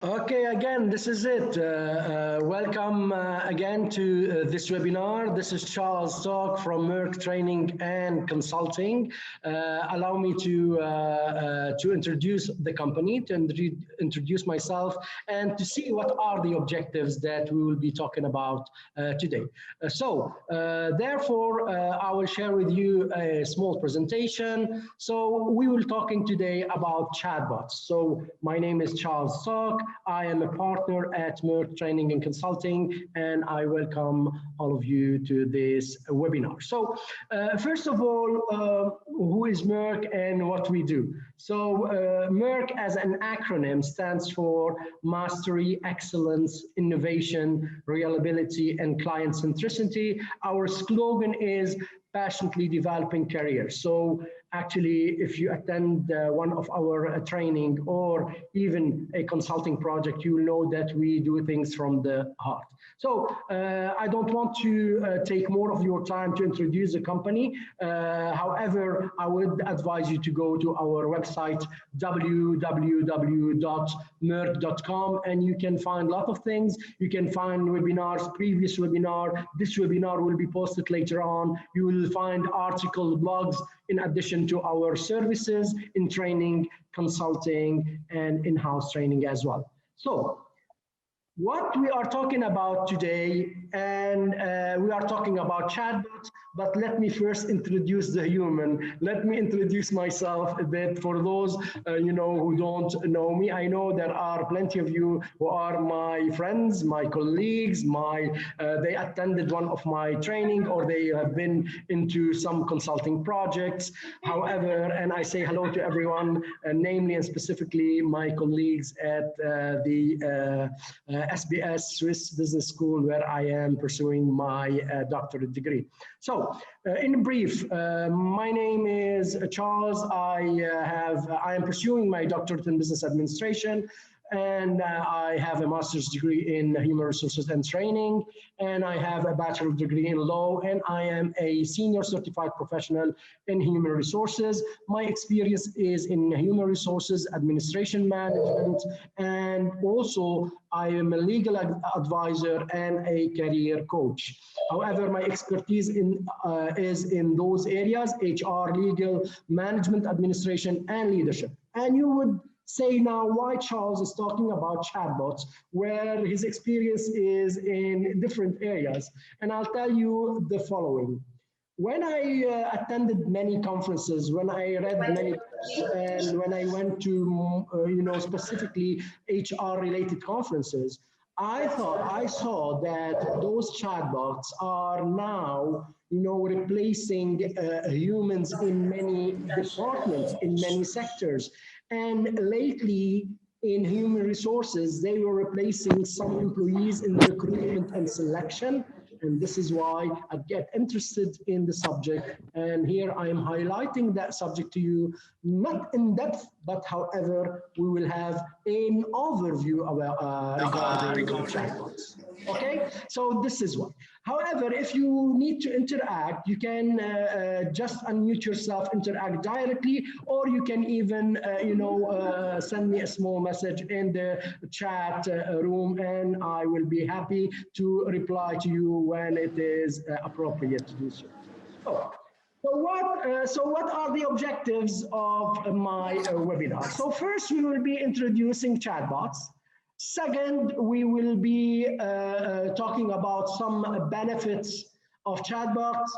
Okay, again, this is it. Welcome again to this webinar. This is Charles Talk from Meirc Training and Consulting. Allow me to introduce the company, to introduce myself, and to see what are the objectives that we will be talking about today. Therefore, I will share with you a small presentation. So we will talking today about chatbots. So my name is Charles Talk. I am a partner at Meirc Training and Consulting, and I welcome all of you to this webinar. So first of all, who is Meirc and what we do? So Meirc as an acronym stands for Mastery, Excellence, Innovation, Reliability, and Client Centricity. Our slogan is passionately developing careers. So actually, if you attend one of our training or even a consulting project, you will know that we do things from the heart. So I don't want to take more of your time to introduce the company. However, I would advise you to go to our website, www.meirc.com, and you can find a lot of things. You can find webinars, previous webinar. This webinar will be posted later on. You will find articles, blogs, in addition to our services in training, consulting, and in-house training as well. So what we are talking about today, and we are talking about chatbots, but let me first introduce the human. Let me introduce myself a bit for those who don't know me. I know there are plenty of you who are my friends, my colleagues, they attended one of my training or they have been into some consulting projects. However, and I say hello to everyone, namely and specifically my colleagues at the SBS Swiss Business School, where I am pursuing my doctorate degree. So, in brief, my name is Charles. I am pursuing my doctorate in business administration, and I have a master's degree in human resources and training, and I have a bachelor's degree in law, and I am a senior certified professional in human resources. My experience is in human resources, administration management, and also I am a legal advisor and a career coach. However, my expertise is in those areas: HR, legal, management, administration, and leadership. And you would say now why Charles is talking about chatbots, where his experience is in different areas. And I'll tell you the following. When I attended many conferences, when I read many books, and when I went to, specifically HR-related conferences, I saw that those chatbots are now, replacing humans in many departments, in many sectors. And lately, in human resources, they were replacing some employees in recruitment and selection. And this is why I get interested in the subject. And here I am highlighting that subject to you, not in depth, but however, we will have an overview regarding chatbots. Okay, so this is what. However, if you need to interact, you can just unmute yourself, interact directly, or you can even, send me a small message in the chat room, and I will be happy to reply to you when it is appropriate to do so. So what are the objectives of my webinar? So first, we will be introducing chatbots. Second, we will be talking about some benefits of chatbots,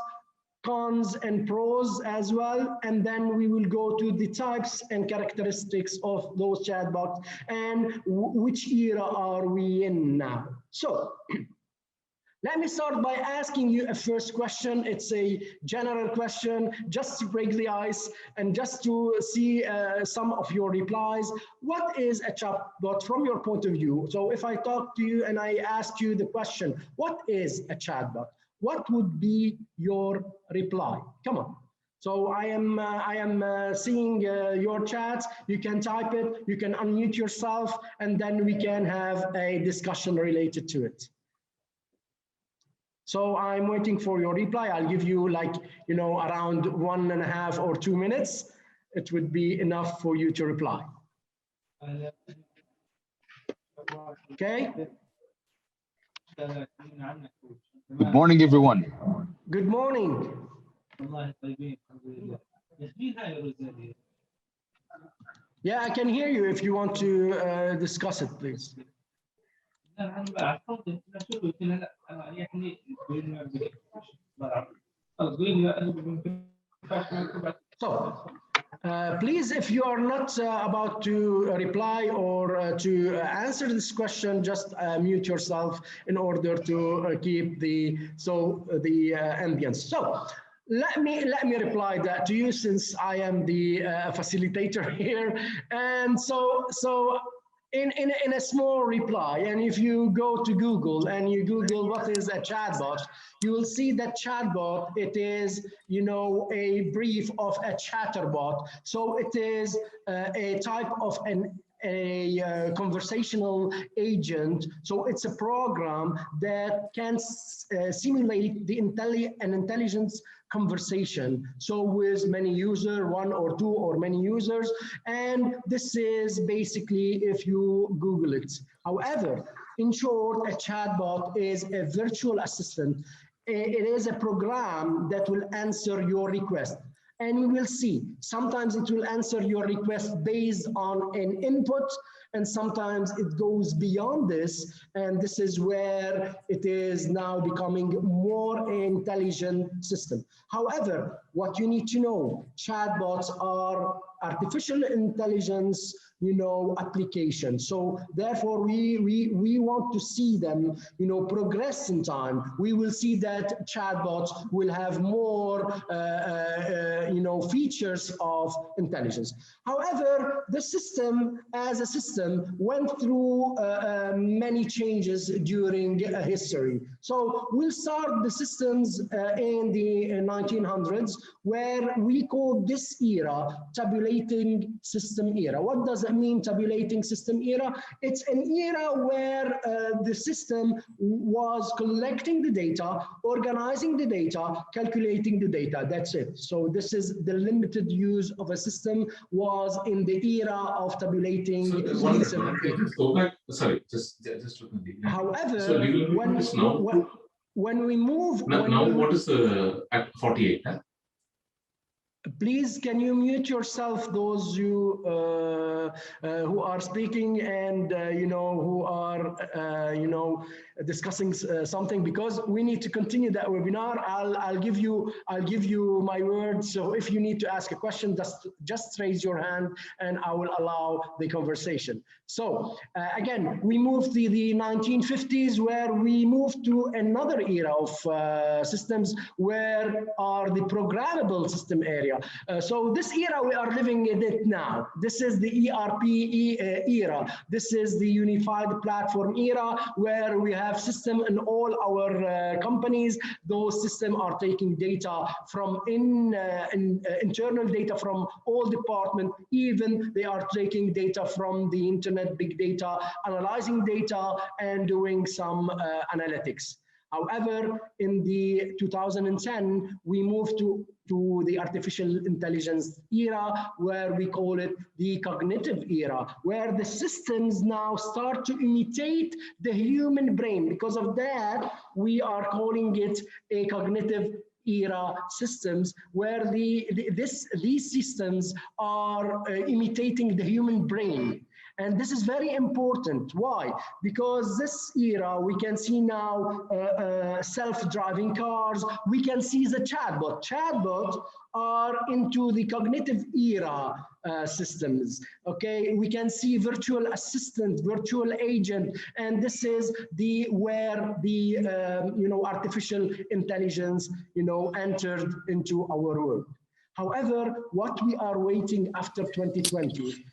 cons and pros as well, and then we will go to the types and characteristics of those chatbots and which era are we in now. So let me start by asking you a first question. It's a general question, just to break the ice and just to see some of your replies. What is a chatbot from your point of view? So if I talk to you and I ask you the question, what is a chatbot? What would be your reply? Come on. So I am seeing your chats. You can type it, you can unmute yourself, and then we can have a discussion related to it. So I'm waiting for your reply. I'll give you around 1.5 or 2 minutes. It would be enough for you to reply. Okay. Good morning, everyone. Good morning. Yeah, I can hear you if you want to discuss it, please. So, please, if you are not about to reply or to answer this question, just mute yourself in order to keep the ambience. So, let me reply that to you, since I am the facilitator here. And so in a small reply, and if you go to Google and you Google what is a chatbot, you will see that chatbot, it is, a brief of a chatterbot. So it is a type of a conversational agent. So it's a program that can simulate an intelligence conversation. So with many users, one or two or many users, and this is basically if you Google it. However, in short, a chatbot is a virtual assistant. It is a program that will answer your request. And we will see, sometimes it will answer your request based on an input, and sometimes it goes beyond this, and this is where it is now becoming more intelligent system. However, what you need to know, chatbots are artificial intelligence, application. So therefore, we want to see them, progress in time. We will see that chatbots will have more, features of intelligence. However, the system as a system went through many changes during history. So we'll start the systems in the 1900s, where we call this era tabulating system era. What does it mean, tabulating system era? It's an era where the system was collecting the data, organizing the data, calculating the data. That's it. So this is the limited use of a system, was in the era of tabulating. Go back. Sorry, just to continue. However, so when we move now, what is the at 48? Huh? Please, can you mute yourself, those you who are speaking and who are discussing something, because we need to continue that webinar. I'll give you my word. So if you need to ask a question, just raise your hand, and I will allow the conversation. So again, we moved to the 1950s, where we moved to another era of systems, where are the programmable system area. So this era we are living in it now. This is the ERP era. This is the unified platform era, where we have system in all our companies. Those systems are taking data from internal data from all departments. Even they are taking data from the internet, big data, analyzing data, and doing some analytics. However, in the 2010, we moved to the artificial intelligence era, where we call it the cognitive era, where the systems now start to imitate the human brain. Because of that, we are calling it a cognitive era systems, where these systems are imitating the human brain. And this is very important. Why? Because this era, we can see now self-driving cars. We can see the chatbot. Chatbots are into the cognitive era systems. Okay, we can see virtual assistant, virtual agent, and this is where the artificial intelligence entered into our world. However, what we are waiting after 2020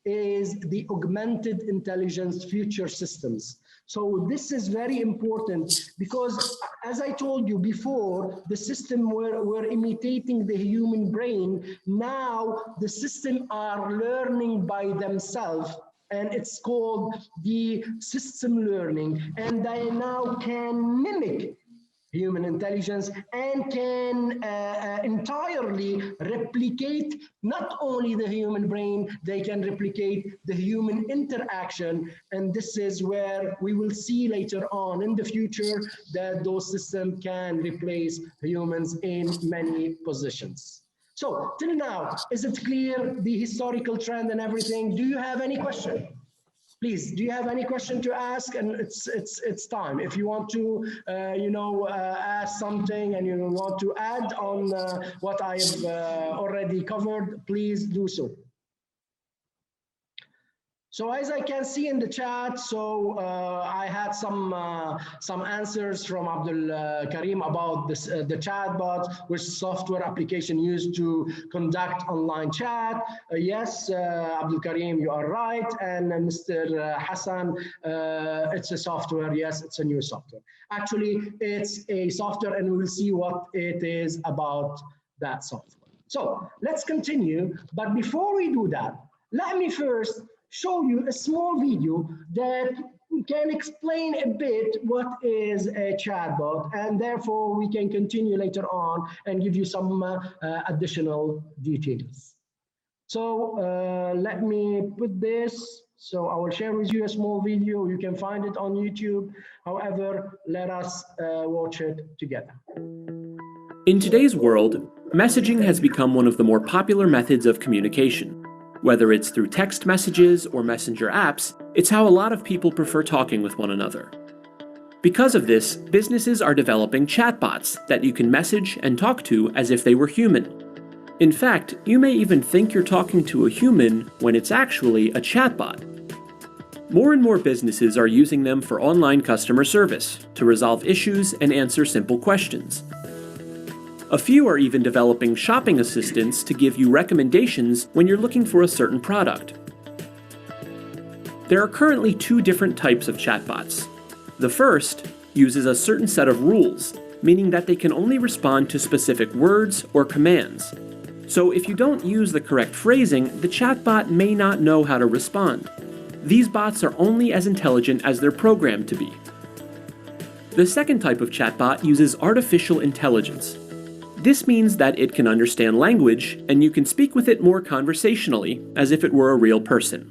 is the augmented intelligence future systems. So this is very important, because as I told you before, the system were imitating the human brain. Now the system are learning by themselves, and it's called the system learning, and they now can mimic human intelligence and can entirely replicate not only the human brain, they can replicate the human interaction. And this is where we will see later on in the future that those systems can replace humans in many positions. So till now, is it clear, the historical trend and everything? Do you have any question? Please, do you have any question to ask? And it's time. If you want to, ask something and you want to add on what I have already covered, please do so. So as I can see in the chat, so I had some answers from Abdul Karim about this, the chatbot, which software application used to conduct online chat. Yes, Abdul Karim, you are right. And Mr. Hassan, it's a software. Yes, it's a new software. Actually, it's a software, and we will see what it is about that software. So let's continue. But before we do that, let me first show you a small video that can explain a bit what is a chatbot, and therefore we can continue later on and give you some additional details. So let me put this. So I will share with you a small video. You can find it on YouTube. However, let us watch it together. In today's world, messaging has become one of the more popular methods of communication. Whether it's through text messages or messenger apps, it's how a lot of people prefer talking with one another. Because of this, businesses are developing chatbots that you can message and talk to as if they were human. In fact, you may even think you're talking to a human when it's actually a chatbot. More and more businesses are using them for online customer service, to resolve issues and answer simple questions. A few are even developing shopping assistants to give you recommendations when you're looking for a certain product. There are currently two different types of chatbots. The first uses a certain set of rules, meaning that they can only respond to specific words or commands. So if you don't use the correct phrasing, the chatbot may not know how to respond. These bots are only as intelligent as they're programmed to be. The second type of chatbot uses artificial intelligence. This means that it can understand language, and you can speak with it more conversationally, as if it were a real person.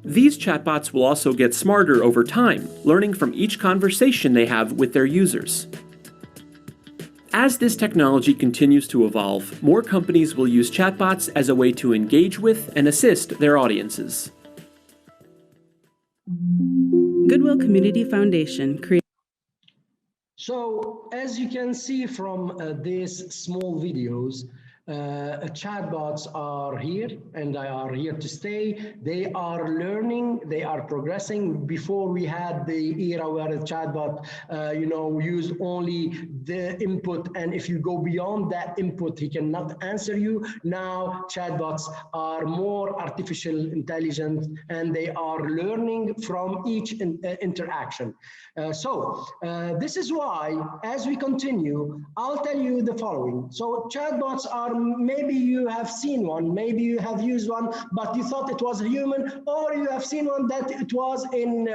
These chatbots will also get smarter over time, learning from each conversation they have with their users. As this technology continues to evolve, more companies will use chatbots as a way to engage with and assist their audiences. Goodwill Community Foundation created. So as you can see from these small videos, chatbots are here and they are here to stay. They are learning, they are progressing. Before we had the era where the chatbot, used only the input, and if you go beyond that input, he cannot answer you. Now chatbots are more artificial intelligence, and they are learning from each interaction. So this is why, as we continue, I'll tell you the following. So chatbots are, maybe you have seen one, maybe you have used one, but you thought it was a human, or you have seen one that it was in,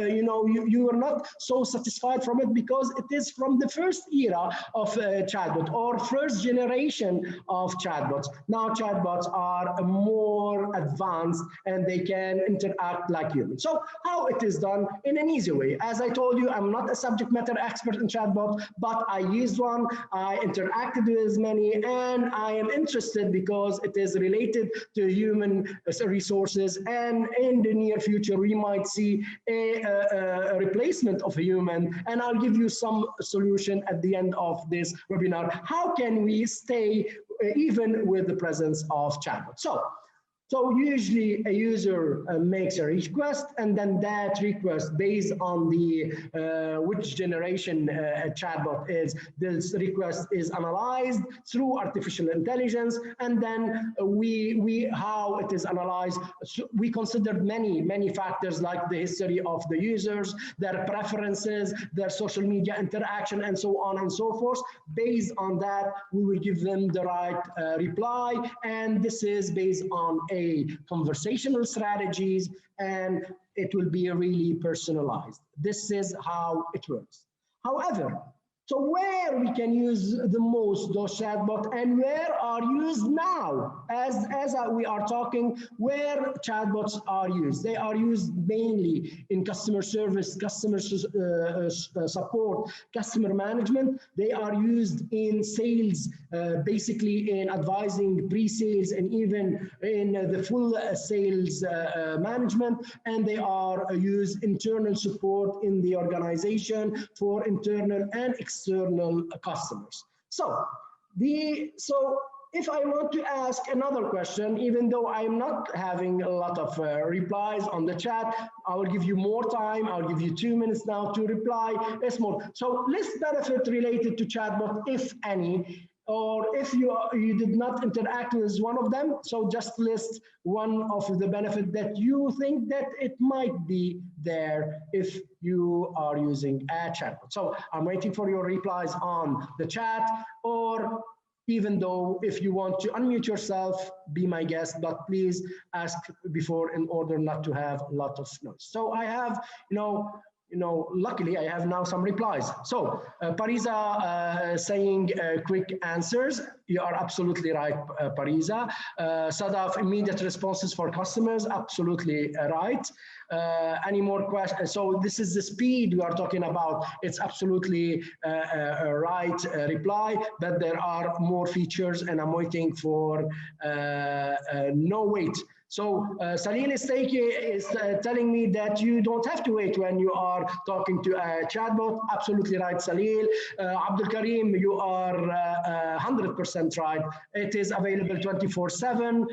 you were not so satisfied from it because it is from the first era of chatbot or first generation of chatbots. Now chatbots are more advanced and they can interact like humans. So how it is done? In an easy way. As I told you, I'm not a subject matter expert in chatbot, but I used one, I interacted with many, and I am interested because it is related to human resources, and in the near future we might see a replacement of a human, and I'll give you some solution at the end of this webinar. How can we stay even with the presence of chatbot? So usually a user makes a request, and then that request, based on the which generation chatbot is, this request is analyzed through artificial intelligence, and then how it is analyzed, we considered many factors like the history of the users, their preferences, their social media interaction, and so on and so forth. Based on that, we will give them the right reply, and this is based on conversational strategies, and it will be really personalized. This is how it works. However, So where we can use the most those chatbots and where are used now, as we are talking, where chatbots are used. They are used mainly in customer service, customer support, customer management. They are used in sales, basically in advising pre-sales and even in the full sales management. And they are used internal support in the organization for internal and external customers. So if I want to ask another question, even though I'm not having a lot of replies on the chat, I will give you more time. I'll give you 2 minutes now to reply. It's more. So list benefit related to chatbot, if any, or if you did not interact with one of them, so just list one of the benefit that you think that it might be there if you are using a chatbot. So I'm waiting for your replies on the chat, or even though if you want to unmute yourself, be my guest, but please ask before in order not to have a lot of noise. So I have, luckily I have now some replies. So Pariza saying quick answers. You are absolutely right, Pariza. Sadaf, immediate responses for customers, absolutely right. Any more questions? So this is the speed we are talking about. It's absolutely a right reply, but there are more features and I'm waiting for no wait. So Salil is telling me that you don't have to wait when you are talking to a chatbot. Absolutely right, Salil. Abdul Karim, you are 100% right. It is available 24/7.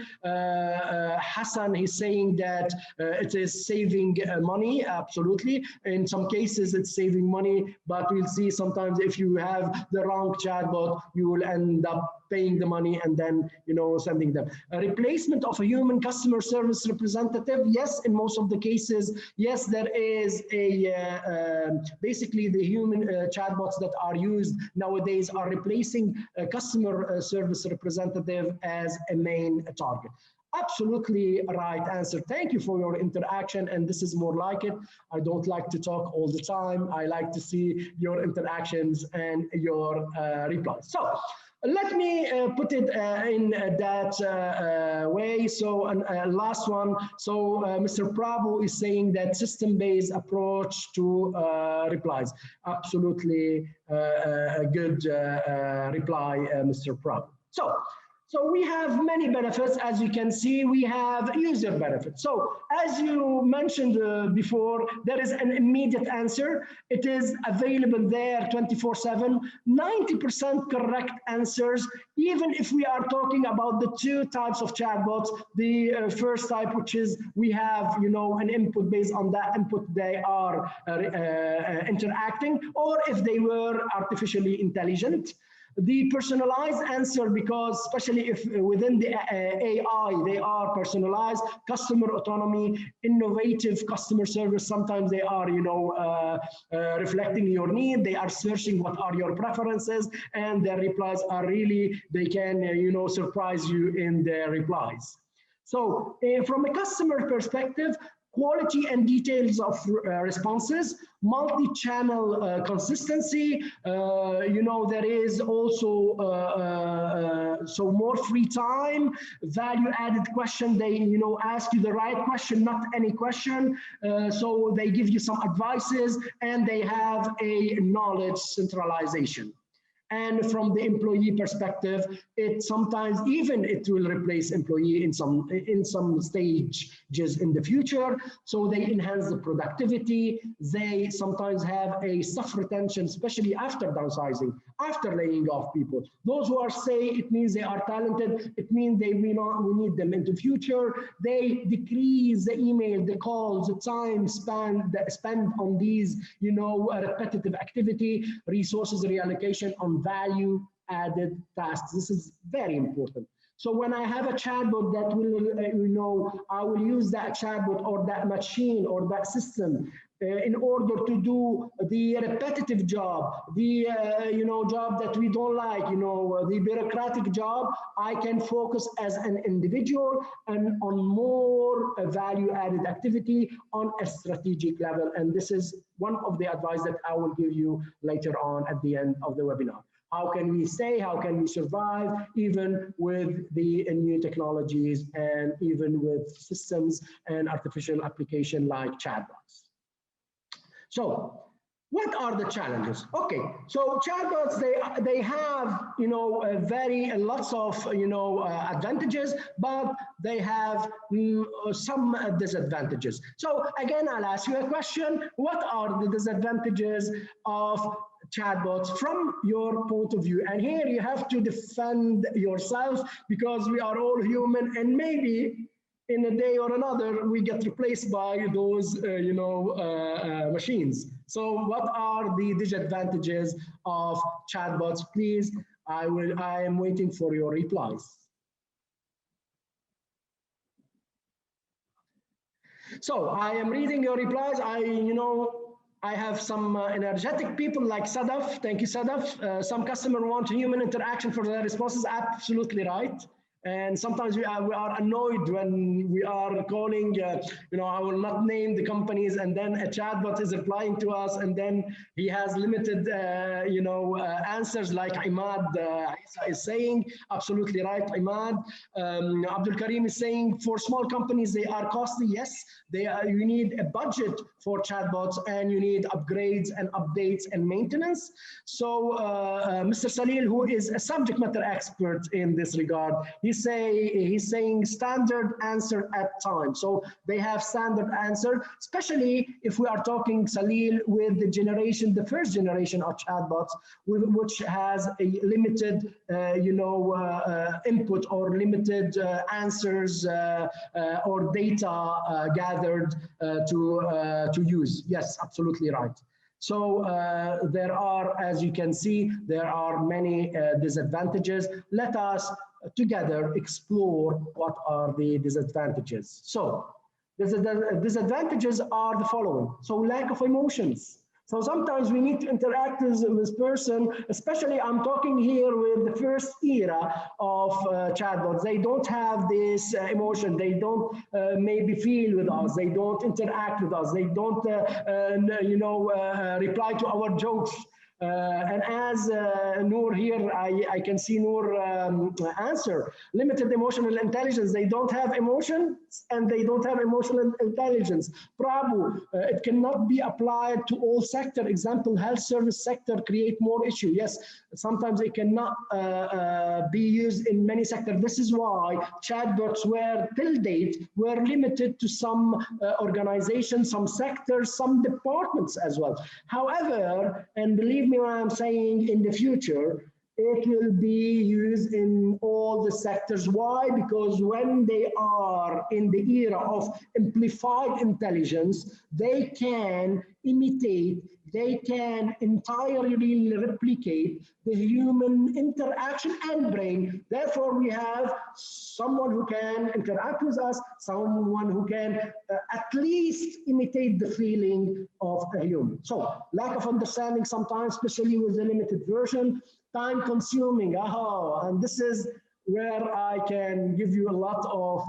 Hassan is saying that it is saving money. Absolutely. In some cases, it's saving money, but we'll see sometimes if you have the wrong chatbot, you will end up paying the money and then sending them. A replacement of a human customer service representative, yes, in most of the cases, yes, there is a basically the human chatbots that are used nowadays are replacing a customer service representative as a main target. Absolutely right answer. Thank you for your interaction, and this is more like it. I don't like to talk all the time. I like to see your interactions and your replies. So let me put it in that way. So last one. So Mr. Prabhu is saying that system-based approach to replies. Absolutely a good reply, Mr. Prabhu. So we have many benefits. As you can see, we have user benefits. So as you mentioned before, there is an immediate answer. It is available there 24/7, 90% correct answers, even if we are talking about the two types of chatbots. The first type, which is we have an input, based on that input they are interacting, or if they were artificially intelligent. The personalized answer, because especially if within the AI, they are personalized, customer autonomy, innovative customer service. Sometimes they are, reflecting your need. They are searching what are your preferences, and their replies are really, they can, surprise you in their replies. So from a customer perspective, quality and details of responses, multi-channel consistency, there is also so more free time, value-added question. They ask you the right question, not any question. So they give you some advices, and they have a knowledge centralization. And from the employee perspective, it sometimes even it will replace employee in some stages in the future. So they enhance the productivity. They sometimes have a staff retention, especially after downsizing, after laying off people. Those who are it means they are talented. It means we need them in the future. They decrease the email, the calls, the time spent on these, repetitive activity, resources reallocation on value-added tasks. This is very important. So when I have a chatbot that will, I will use that chatbot or that machine or that system in order to do the repetitive job, the job that we don't like, the bureaucratic job, I can focus as an individual and on more value-added activity on a strategic level. And this is one of the advice that I will give you later on at the end of the webinar. How can we stay? How can we survive even with the new technologies and even with systems and artificial application like chatbots? So what are the challenges? Okay, so chatbots, they have lots of advantages, but they have some disadvantages. So again, I'll ask you a question: what are the disadvantages of chatbots from your point of view? And here you have to defend yourself, because we are all human, and maybe in a day or another we get replaced by those machines. So what are the disadvantages of chatbots? Please, I am waiting for your replies. So I am reading your replies. I have some energetic people like Sadaf. Thank you, Sadaf. Some customer want human interaction for their responses. Absolutely right. And sometimes we are annoyed when we are calling, I will not name the companies, and then a chatbot is replying to us, and then he has limited, answers like Imad Isa is saying. Absolutely right, Imad. Abdul Karim is saying, for small companies, they are costly. Yes, you need a budget for chatbots, and you need upgrades and updates and maintenance. So Mr. Salil, who is a subject matter expert in this regard, he's saying standard answer at time. So they have standard answer, especially if we are talking, Salil, with the first generation of chatbots, which has a limited, input or limited answers or data gathered to use. Yes, absolutely right. So there are, as you can see, there are many disadvantages. Let us together explore what are the disadvantages. So the disadvantages are the following. So lack of emotions. So sometimes we need to interact with this person, especially I'm talking here with the first era of chatbots. They don't have this emotion. They don't maybe feel with us. They don't interact with us. They don't, reply to our jokes. And as Noor here, I can see Noor answer. Limited emotional intelligence. They don't have emotions and they don't have emotional intelligence. Prabhu, it cannot be applied to all sector. Example, health service sector create more issue. Yes, sometimes it cannot be used in many sectors. This is why chatbots were till date were limited to some organizations, some sectors, some departments as well. However, and believe me when I'm saying in the future, it will be used in all the sectors. Why? Because when they are in the era of amplified intelligence, they can imitate, they can entirely replicate the human interaction and brain. Therefore, we have someone who can interact with us, someone who can at least imitate the feeling of a human. So, lack of understanding sometimes, especially with the limited version, time consuming, and this is where I can give you a lot of,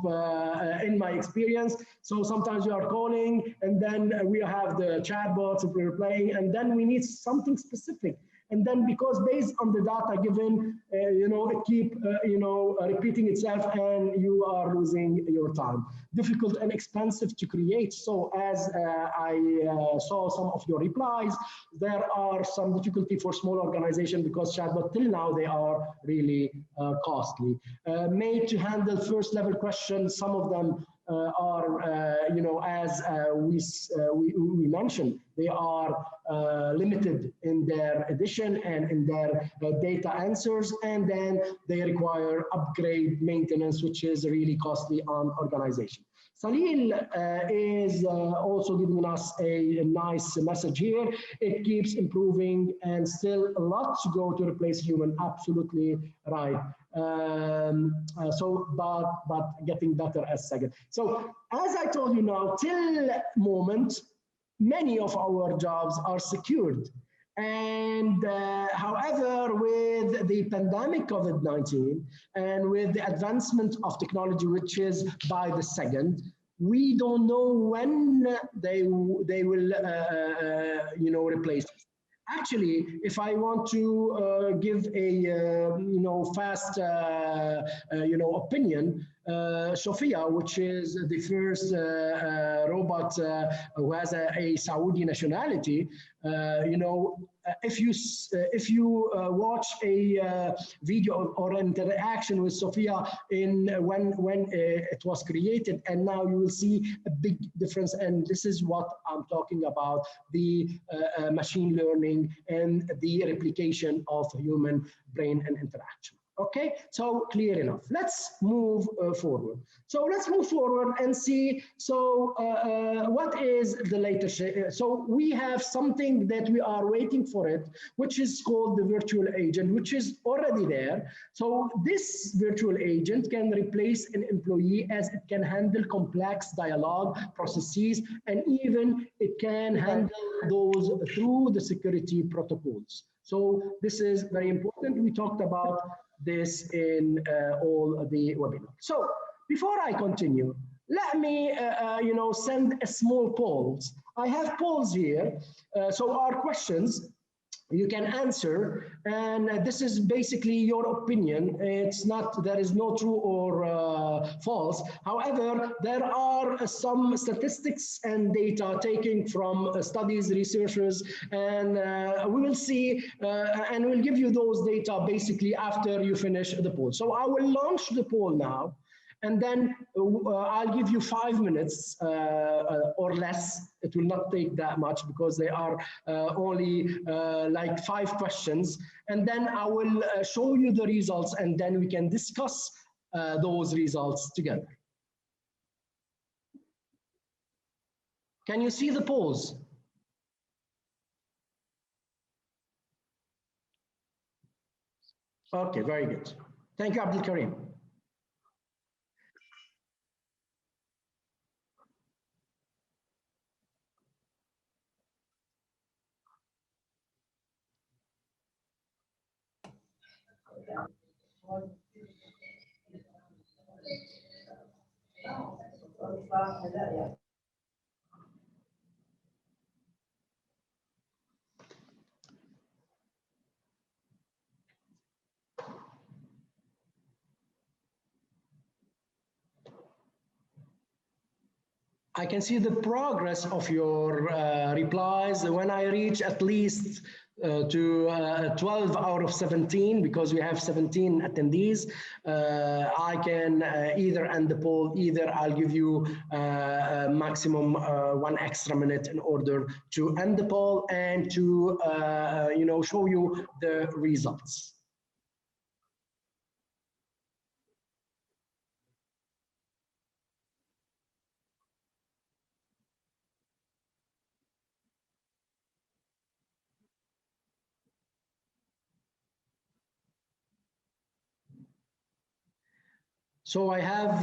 in my experience. So sometimes we are calling and then we have the chatbots if we're playing, and then we need something specific. And then because based on the data given, it keep, repeating itself and you are losing your time. Difficult and expensive to create. So as I saw some of your replies, there are some difficulty for small organization because chatbot till now, they are really costly. Made to handle first level questions, some of them are, as we mentioned, they are limited in their addition and in their data answers, and then they require upgrade maintenance, which is really costly on organization. Salil is also giving us a nice message here. It keeps improving and still a lot to go to replace human. Absolutely right. But getting better as second. So as I told you now, till moment, many of our jobs are secured. And however, with the pandemic COVID-19 and with the advancement of technology, which is by the second, we don't know when they will replace us. Actually, if I want to give a fast opinion, Sophia, which is the first robot who has a Saudi nationality, if you watch a video or an interaction with Sophia in when it was created, and now you will see a big difference. And this is what I'm talking about: the machine learning and the replication of human brain and interaction. Okay, so clear enough. Let's move forward. So let's move forward and see. So what is the latest? So we have something that we are waiting for it, which is called the virtual agent, which is already there. So this virtual agent can replace an employee, as it can handle complex dialogue processes, and even it can handle those through the security protocols. So this is very important. We talked about this in all the webinar. So before I continue, let me send a small polls. I have polls here. So our questions you can answer, and this is basically your opinion. It's not, there is no true or false. However, there are some statistics and data taken from studies, researchers, and we will see, and we'll give you those data basically after you finish the poll. So I will launch the poll now, and then I'll give you 5 minutes or less. It will not take that much because they are only like 5 questions. And then I will show you the results, and then we can discuss those results together. Can you see the polls? Okay, very good. Thank you, Abdul Karim. I can see the progress of your replies. When I reach at least to 12 out of 17, because we have 17 attendees, I can either end the poll, either I'll give you maximum 1 extra minute in order to end the poll and to show you the results. So I have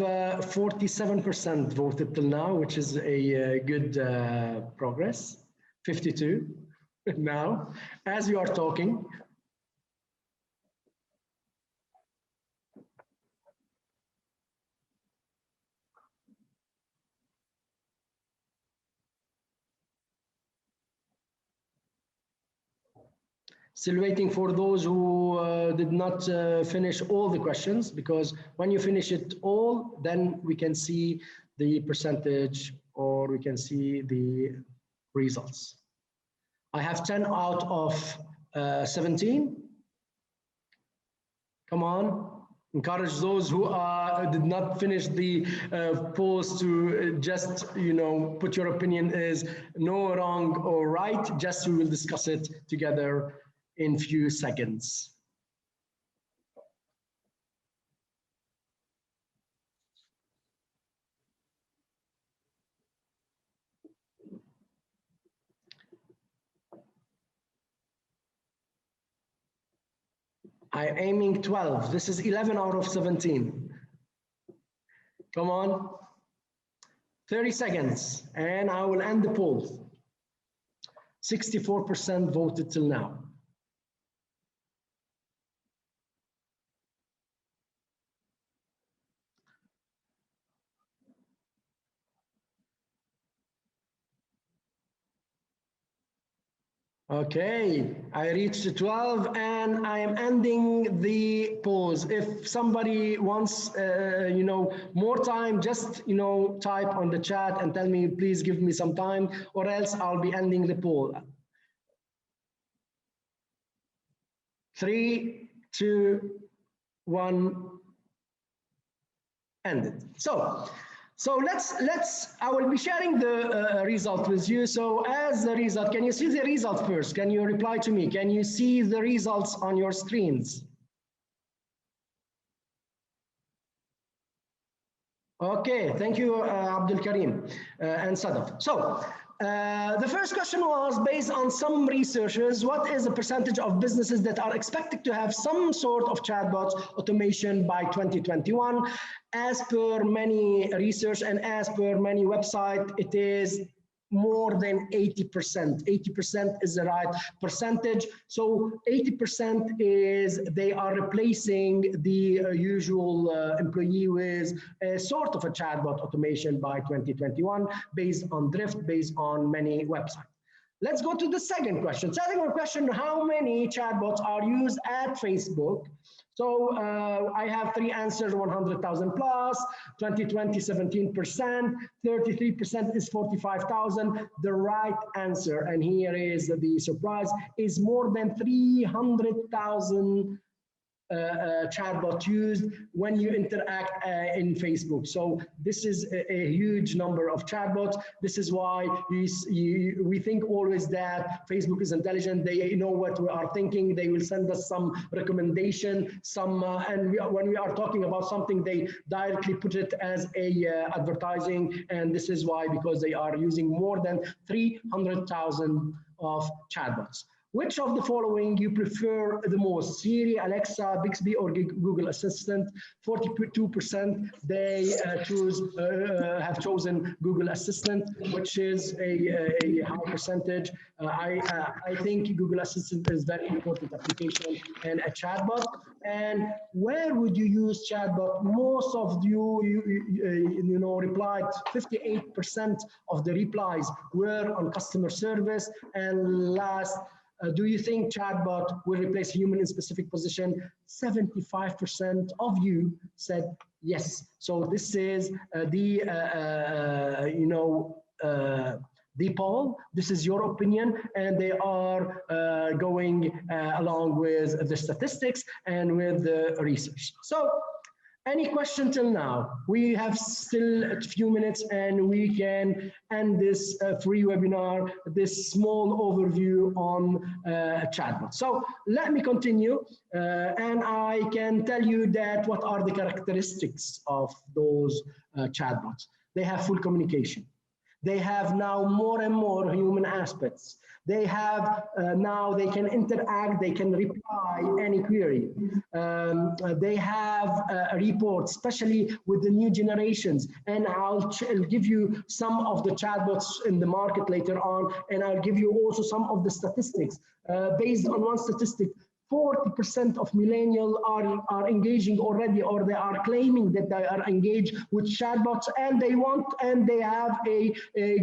47% voted till now, which is a good progress. 52 now, as you are talking. Still waiting for those who did not finish all the questions, because when you finish it all, then we can see the percentage, or we can see the results. I have 10 out of 17. Come on, encourage those who did not finish the polls to just, put your opinion is no, wrong, or right. Just we will discuss it together in few seconds. I'm aiming 12. This is 11 out of 17. Come on. 30 seconds, and I will end the poll. 64% voted till now. Okay, I reached 12 and I am ending the pause. If somebody wants, more time, just, type on the chat and tell me, please give me some time, or else I'll be ending the poll. 3, 2, 1, ended. So I will be sharing the result with you. So as the result, can you see the result first? Can you reply to me? Can you see the results on your screens? Okay, thank you, Abdul Karim and Sadaf. So the first question was based on some researchers, what is the percentage of businesses that are expected to have some sort of chatbots automation by 2021? As per many research and as per many websites, it is more than 80%. 80% is the right percentage. So 80% is they are replacing the usual employee with a sort of a chatbot automation by 2021 based on drift, based on many websites. Let's go to the second question. Second question, how many chatbots are used at Facebook? So I have 3 answers, 100,000 plus, 2020, 17%, 33% is 45,000. The right answer, and here is the surprise, is more than 300,000 chatbot used when you interact in Facebook. So this is a huge number of chatbots. This is why we think always that Facebook is intelligent. They know what we are thinking. They will send us some recommendation, when we are talking about something, they directly put it as a advertising. And this is why, because they are using more than 300,000 of chatbots. Which of the following you prefer the most? Siri, Alexa, Bixby, or Google Assistant? 42% they have chosen Google Assistant, which is a high percentage. I think Google Assistant is a very important application and a chatbot. And where would you use chatbot? Most of you replied. 58% of the replies were on customer service. And last, do you think chatbot will replace human in specific position? 75% of you said yes. So this is the poll. This is your opinion, and they are going along with the statistics and with the research. So any question till now? We have still a few minutes and we can end this free webinar, this small overview on chatbot. So let me continue and I can tell you that what are the characteristics of those chatbots. They have full communication. They have now more and more human aspects. They have now they can interact, they can reply any query. They have a report, especially with the new generations. And I'll give you some of the chatbots in the market later on, and I'll give you also some of the statistics. Based on one statistic, 40% of millennials are engaging already, or they are claiming that they are engaged with chatbots, and they have a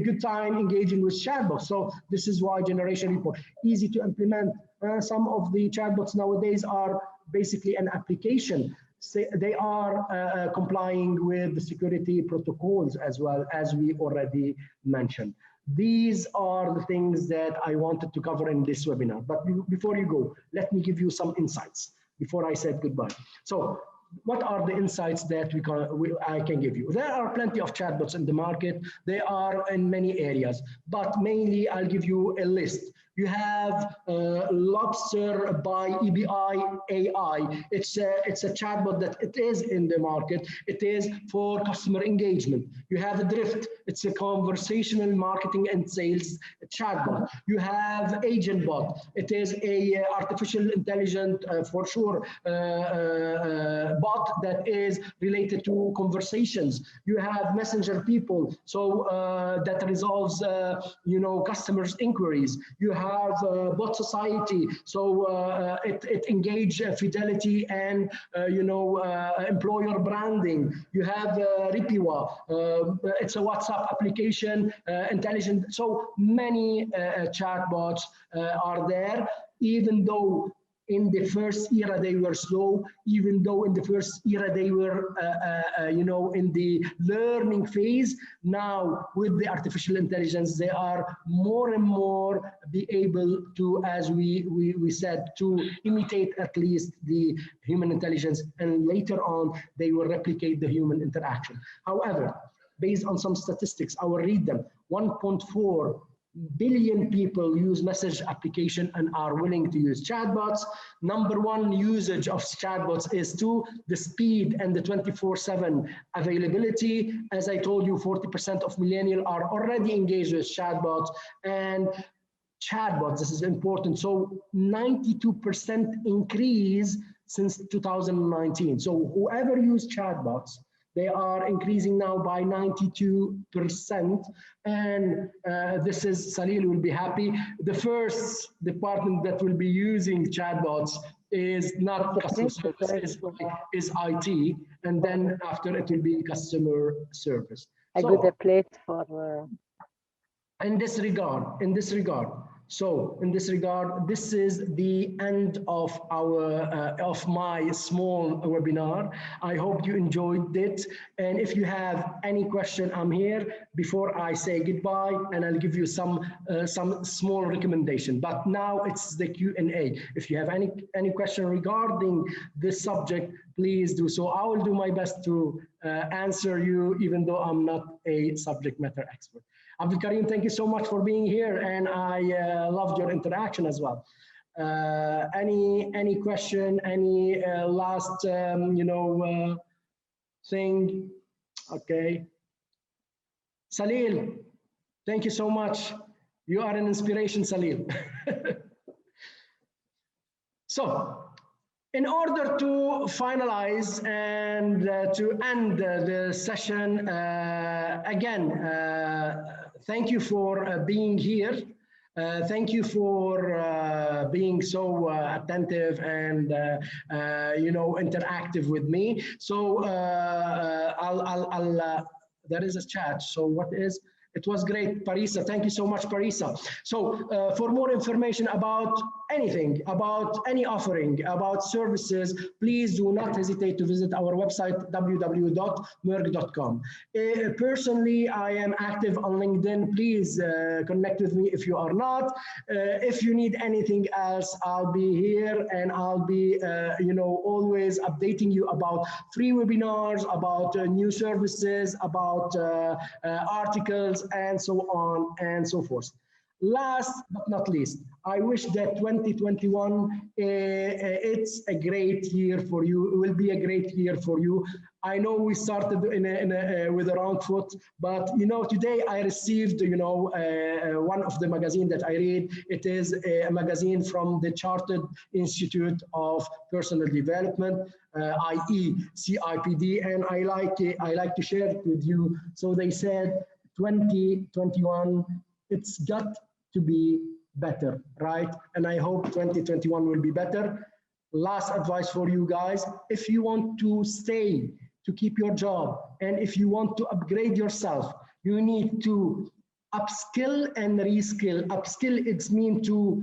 good time engaging with chatbots. So this is why generation report easy to implement. Some of the chatbots nowadays are basically an application. They are complying with the security protocols as well, as we already mentioned. These are the things that I wanted to cover in this webinar. But before you go, let me give you some insights before I said goodbye. So what are the insights that I can give you? There are plenty of chatbots in the market. They are in many areas, but mainly I'll give you a list. You have Lobster by EBI AI. It's a chatbot that it is in the market. It is for customer engagement. You have Drift. it's a conversational marketing and sales chatbot. You have agent bot. It is a artificial intelligent, for sure, bot that is related to conversations. You have messenger people, so that resolves, customers' inquiries. You have bot society, so it engage fidelity and employer branding. You have Ripiwa, it's a WhatsApp application, intelligent. So many chatbots are there, even though in the first era they were slow, even though in the first era they were in the learning phase. Now with the artificial intelligence, they are more and more be able to, as we said, to imitate at least the human intelligence, and later on they will replicate the human interaction. However, based on some statistics, I will read them. 1.4 billion people use message application and are willing to use chatbots. Number one usage of chatbots is the speed and the 24/7 availability. As I told you, 40% of millennials are already engaged with chatbots, and chatbots, this is important. So 92% increase since 2019. So whoever used chatbots, they are increasing now by 92%, and this is, Salil will be happy. The first department that will be using chatbots is not customer service, is IT, and then after it will be customer service. A good place for. In this regard, this is the end of my small webinar. I hope you enjoyed it. And if you have any question, I'm here before I say goodbye, and I'll give you some small recommendation. But now it's the Q&A. If you have any question regarding this subject, please do so. I will do my best to answer you, even though I'm not a subject matter expert. Abdul Karim, thank you so much for being here, and I loved your interaction as well. Any question, any last thing? Okay. Salil, thank you so much. You are an inspiration, Salil. So, in order to finalize and to end the session, again, thank you for being here. Thank you for being so attentive and interactive with me. So there is a chat. So what is? It was great, Parisa. Thank you so much, Parisa. So for more information about anything, about any offering, about services, please do not hesitate to visit our website, www.meirc.com. Personally, I am active on LinkedIn. Please connect with me if you are not. If you need anything else, I'll be here, and I'll be always updating you about free webinars, about new services, about articles, and so on and so forth. Last but not least, I wish that 2021, it's a great year for you. It will be a great year for you. I know we started with a wrong foot, but today I received one of the magazine that I read. It is a magazine from the Chartered Institute of Personal Development, i.e. CIPD, and I like to share it with you. So they said 2021, it's got to be better, right? And I hope 2021 will be better. Last advice for you guys: if you want to stay, to keep your job, and if you want to upgrade yourself, you need to upskill and reskill. Upskill, it's mean to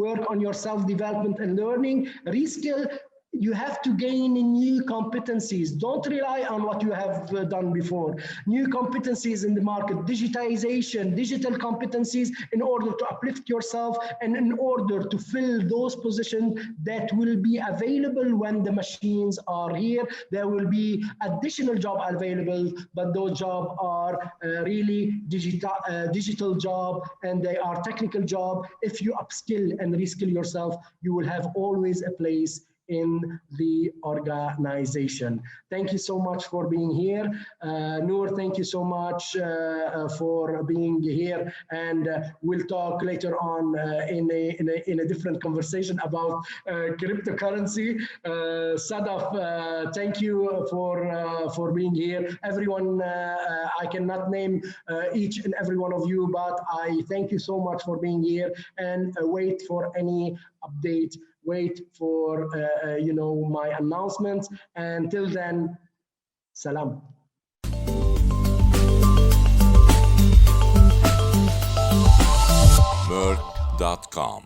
work on your self-development and learning. Reskill, you have to gain new competencies. Don't rely on what you have done before. New competencies in the market, digitization, digital competencies, in order to uplift yourself and in order to fill those positions that will be available when the machines are here. There will be additional jobs available, but those jobs are really digital job, and they are technical job. If you upskill and reskill yourself, you will have always a place in the organization. Thank you so much for being here. Noor, thank you so much for being here, and we'll talk later on in a different conversation about cryptocurrency. Sadaf, thank you for being here. Everyone, I cannot name each and every one of you, but I thank you so much for being here, and wait for any update. Wait for my announcements. Until then, salam. Meirc.com